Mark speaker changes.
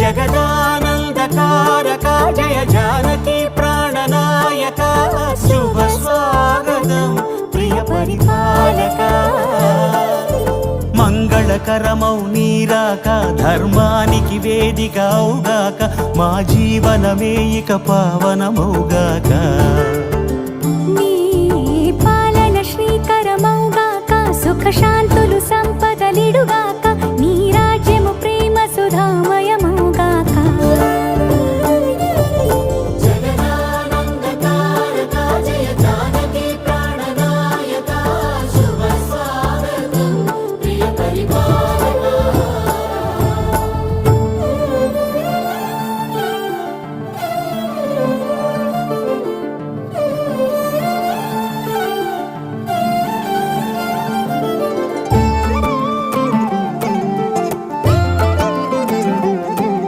Speaker 1: జగదానందకారక జయ జానకి ప్రాణనాయక శుభ స్వాగతం ప్రియ పరిపాలక మంగళకరమౌ నీరాక ధర్మానికి వేదిక అవుగాక మా జీవనమే ఇక పావనమౌగాక
Speaker 2: నీ పాలన శ్రీకరమౌగాక సుఖ శాంతులు సంపదలిడుగా